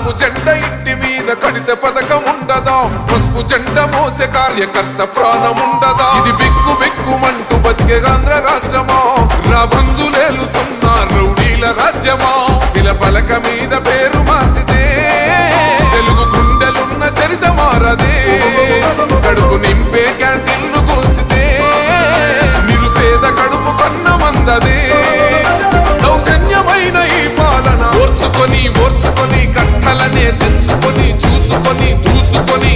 లాగు జెండ ఇంటి మీద కడిత పథకం ఉండదా పసుపు జెండ మోసే కార్యకర్త ప్రాణముండదా ఇది బిక్కు బిక్కుమంటూ బతికే ఆంధ్ర రాష్ట్రమా రాబందులేలుతున్న రౌడీల రాజ్యమా శిల పలక మీద పేరు మార్చితే తెలుగు గుండెలున్న చరిత మారదే కడుపు నింపే క్యాంటీన్లు కూల్చితే నిరుపేద కడుపు కన్న మందదే దౌర్జన్యమైన ఈ పాలన ఓర్చుకొని కట్టలనే తెంచుకొని చూసుకొని దూసుకొని